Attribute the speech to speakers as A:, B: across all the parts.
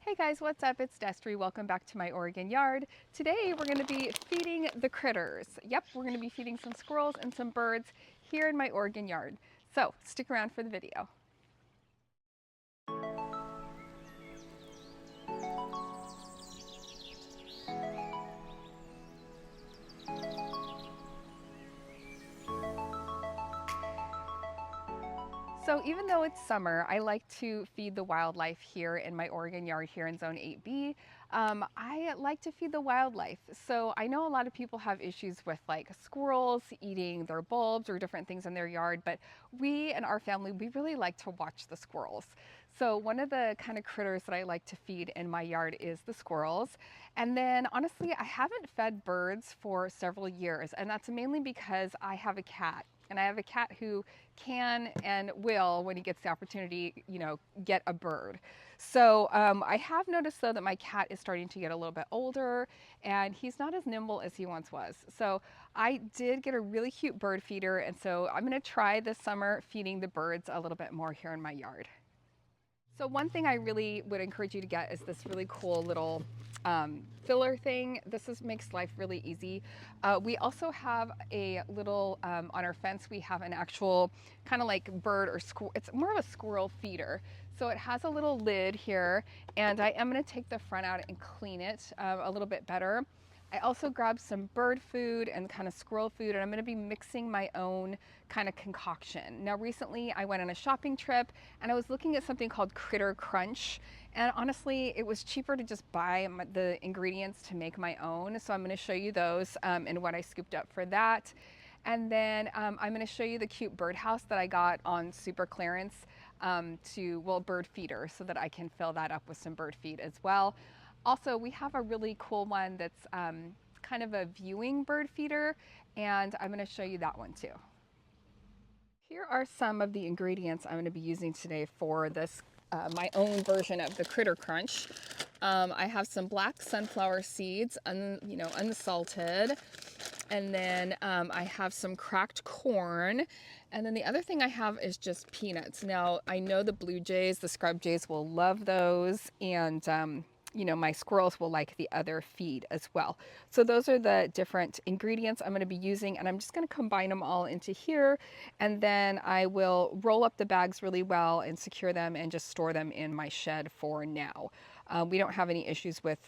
A: Hey guys, what's up? It's Destry. Welcome back to my Oregon yard. Today we're going to be feeding the critters. Yep, we're going to be feeding some squirrels and some birds here in my Oregon yard. So stick around for the video. So even though it's summer, I like to feed the wildlife here in my Oregon yard here in Zone 8B. I like to feed the wildlife. So I know a lot of people have issues with like squirrels eating their bulbs or different things in their yard, but we and our family, we really like to watch the squirrels. So one of the kind of critters that I like to feed in my yard is the squirrels. And then honestly, I haven't fed birds for several years, and that's mainly because I have a cat. And I have a cat who can and will, when he gets the opportunity, get a bird. So I have noticed though that my cat is starting to get a little bit older and he's not as nimble as he once was. So I did get a really cute bird feeder, and so I'm gonna try this summer feeding the birds a little bit more here in my yard. So one thing I really would encourage you to get is this really cool little filler thing. Makes life really easy. We also have a little, on our fence, we have an actual kind of like bird or squirrel, it's more of a squirrel feeder. So it has a little lid here, and I am gonna take the front out and clean it a little bit better. I also grabbed some bird food and kind of squirrel food, and I'm going to be mixing my own kind of concoction. Now recently I went on a shopping trip and I was looking at something called Critter Crunch, and honestly it was cheaper to just buy the ingredients to make my own. So I'm going to show you those and what I scooped up for that. And then I'm going to show you the cute birdhouse that I got on super clearance bird feeder, so that I can fill that up with some bird feed as well. Also, we have a really cool one that's kind of a viewing bird feeder, and I'm going to show you that one too. Here are some of the ingredients I'm going to be using today for this, my own version of the Critter Crunch. I have some black sunflower seeds, unsalted, and then I have some cracked corn, and then the other thing I have is just peanuts. Now I know the blue jays, the scrub jays will love those, and my squirrels will like the other feed as well. So those are the different ingredients I'm going to be using, and I'm just going to combine them all into here, and then I will roll up the bags really well and secure them and just store them in my shed for now. We don't have any issues with,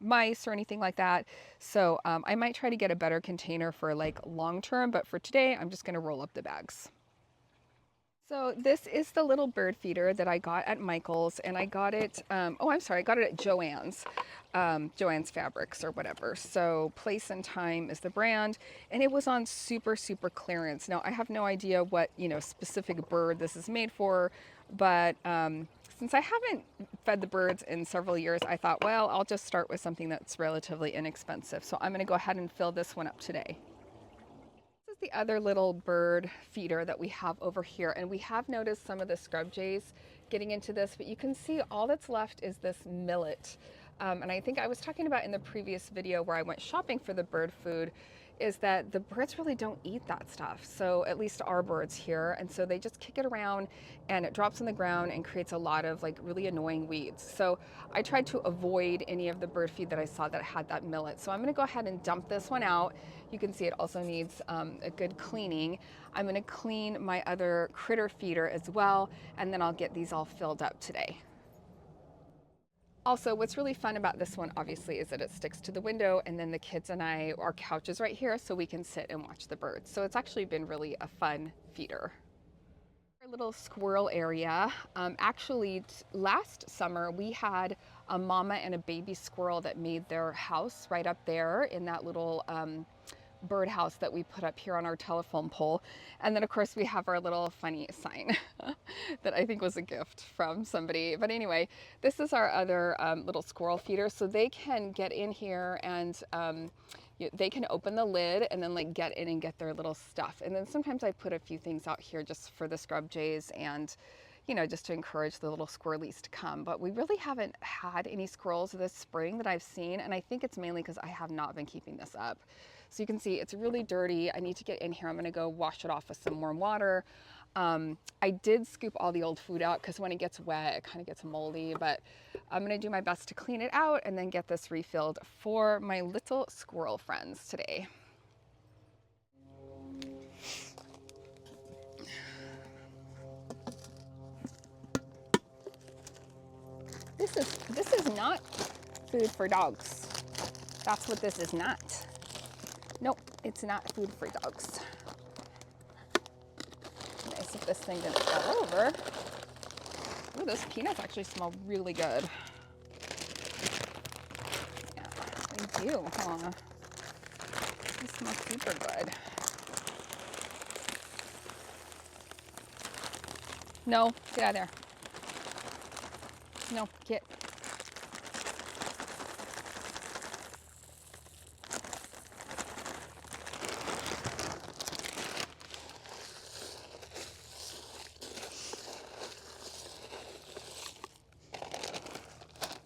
A: mice or anything like that. So I might try to get a better container for like long term, but for today, I'm just going to roll up the bags. So this is the little bird feeder that I got at Michael's, and I got it, I got it at Joann's, Joann's Fabrics or whatever. So Place and Time is the brand, and it was on super, super clearance. Now I have no idea what, specific bird this is made for, but since I haven't fed the birds in several years, I thought, well, I'll just start with something that's relatively inexpensive. So I'm gonna go ahead and fill this one up today. This is the other little bird feeder that we have over here, and we have noticed some of the scrub jays getting into this, but you can see all that's left is this millet. And I think I was talking about in the previous video where I went shopping for the bird food, is that the birds really don't eat that stuff. So at least our birds here. And so they just kick it around and it drops on the ground and creates a lot of like really annoying weeds. So I tried to avoid any of the bird feed that I saw that had that millet. So I'm gonna go ahead and dump this one out. You can see it also needs a good cleaning. I'm gonna clean my other critter feeder as well, and then I'll get these all filled up today. Also, what's really fun about this one, obviously, is that it sticks to the window, and then the kids and our couch is right here, so we can sit and watch the birds. So it's actually been really a fun feeder. Our little squirrel area. Last summer, we had a mama and a baby squirrel that made their house right up there in that little birdhouse that we put up here on our telephone pole. And then of course we have our little funny sign that I think was a gift from somebody. But anyway, this is our other little squirrel feeder. So they can get in here and they can open the lid and then like get in and get their little stuff. And then sometimes I put a few things out here just for the scrub jays and just to encourage the little squirrelies to come. But we really haven't had any squirrels this spring that I've seen, and I think it's mainly because I have not been keeping this up. So you can see it's really dirty. I need to get in here. I'm gonna go wash it off with some warm water. I did scoop all the old food out because when it gets wet, it kind of gets moldy, but I'm gonna do my best to clean it out and then get this refilled for my little squirrel friends today. This is not food for dogs. That's what this is not. Nope, it's not food for dogs. Nice if this thing didn't fall over. Ooh, those peanuts actually smell really good. Yeah, they do, huh? They smell super good. No, get out of there. No, get.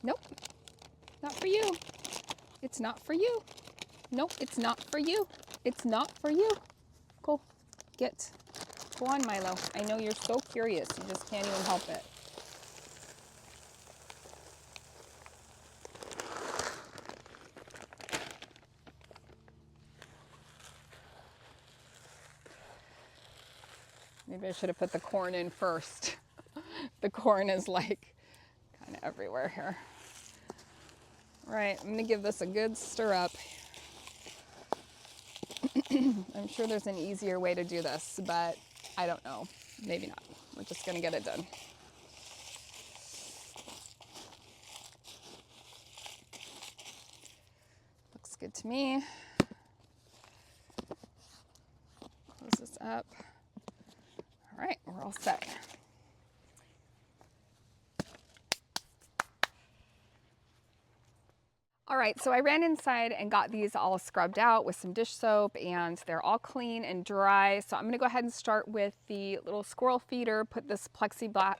A: Nope, not for you. It's not for you. Nope, it's not for you. It's not for you. Go, get. Go on, Milo. I know you're so curious. You just can't even help it. Maybe I should have put the corn in first. The corn is like kind of everywhere here. Right, I'm gonna give this a good stir up. I'm sure there's an easier way to do this, but I don't know. Maybe not. We're just gonna get it done. Looks good to me. Close this up. All right, we're all set. All right, so I ran inside and got these all scrubbed out with some dish soap, and they're all clean and dry. So I'm gonna go ahead and start with the little squirrel feeder, put this plexiglass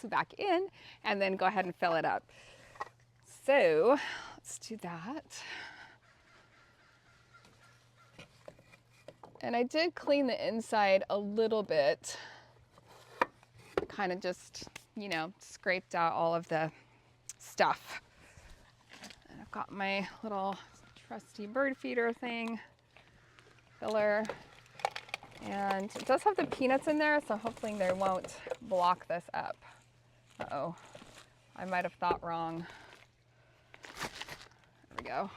A: back in, and then go ahead and fill it up. So let's do that. And I did clean the inside a little bit, kind of just, you know, scraped out all of the stuff. And I've got my little trusty bird feeder thing, filler, and it does have the peanuts in there, so hopefully they won't block this up. Uh-oh, I might have thought wrong. There we go.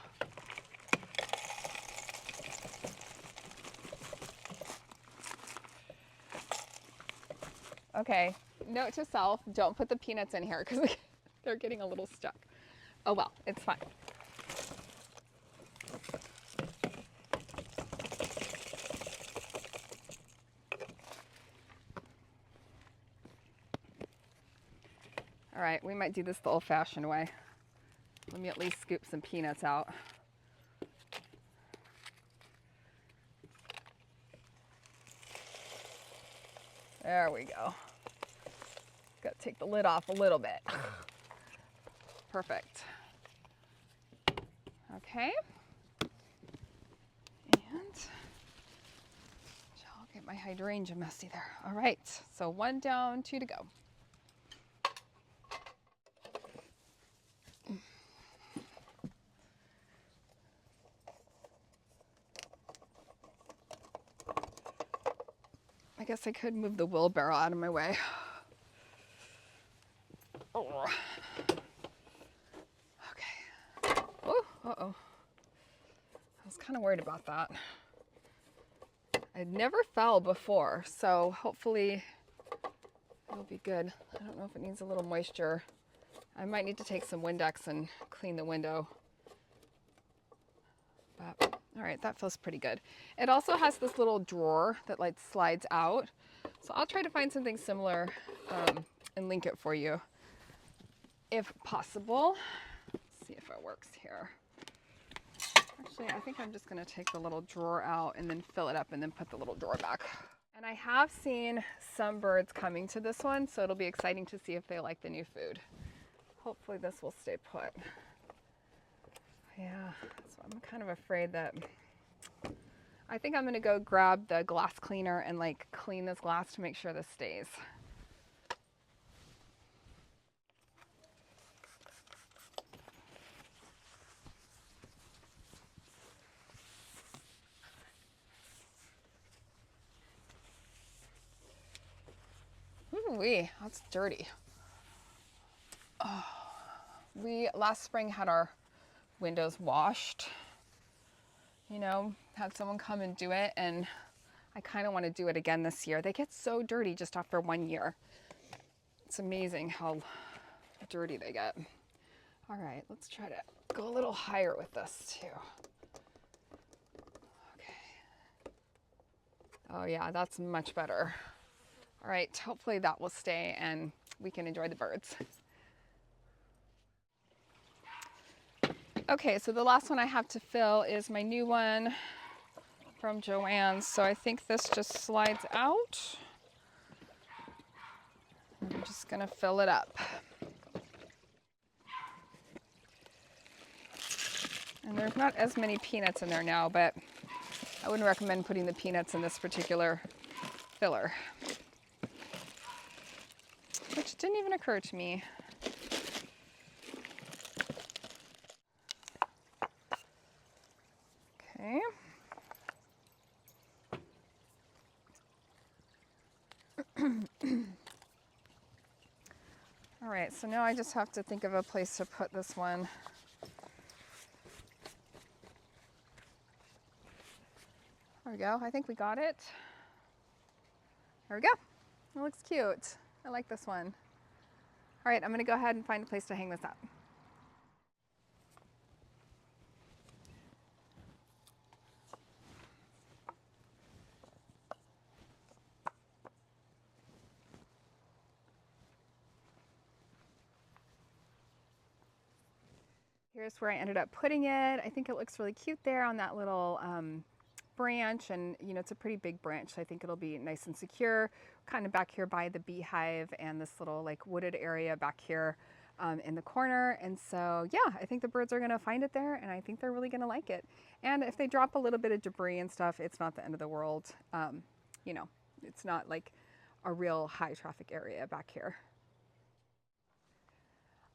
A: Okay, note to self, don't put the peanuts in here because they're getting a little stuck. Oh well, it's fine. All right, we might do this the old-fashioned way. Let me at least scoop some peanuts out. There we go. Got to take the lid off a little bit. Perfect. Okay. And I'll get my hydrangea messy there. All right, so 1 down, 2 to go. I guess I could move the wheelbarrow out of my way. Oh. Okay. Oh, uh-oh. I was kind of worried about that. I never fell before, so hopefully it'll be good. I don't know if it needs a little moisture. I might need to take some Windex and clean the window. But all right, that feels pretty good. It also has this little drawer that like slides out. So I'll try to find something similar and link it for you if possible. Let's see if it works here. Actually, I think I'm just gonna take the little drawer out and then fill it up and then put the little drawer back. And I have seen some birds coming to this one, so it'll be exciting to see if they like the new food. Hopefully this will stay put. Yeah, so I'm kind of afraid that I think I'm gonna go grab the glass cleaner and like clean this glass to make sure this stays. Ooh-wee, that's dirty. Oh, we last spring had our windows washed, you know, had someone come and do it, and I kind of want to do it again this year. They get so dirty just after 1 year. It's amazing how dirty they get. All right, let's try to go a little higher with this too. Okay. Oh yeah, that's much better. All right, hopefully that will stay and we can enjoy the birds. Okay, so the last one I have to fill is my new one from Joann's. So I think this just slides out. I'm just gonna fill it up. And there's not as many peanuts in there now, but I wouldn't recommend putting the peanuts in this particular filler, which didn't even occur to me. Okay. All right, so now I just have to think of a place to put this one. There we go. I think we got it. There we go. It looks cute. I like this one. All right, I'm gonna go ahead and find a place to hang this up. Here's where I ended up putting it. I think it looks really cute there on that little branch, and you know, it's a pretty big branch, so I think it'll be nice and secure, kind of back here by the beehive and this little like wooded area back here in the corner. And so yeah, I think the birds are gonna find it there, and I think they're really gonna like it. And if they drop a little bit of debris and stuff, it's not the end of the world. You know, it's not like a real high traffic area back here.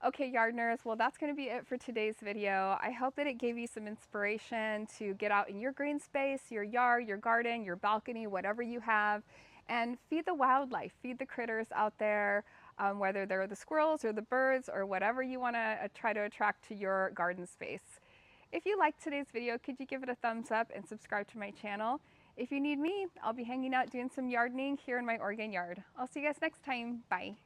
A: Okay, Yardners, well, that's going to be it for today's video. I hope that it gave you some inspiration to get out in your green space, your yard, your garden, your balcony, whatever you have, and feed the wildlife, feed the critters out there, whether they're the squirrels or the birds or whatever you want to try to attract to your garden space. If you liked today's video, could you give it a thumbs up and subscribe to my channel? If you need me, I'll be hanging out doing some gardening here in my Oregon yard. I'll see you guys next time. Bye.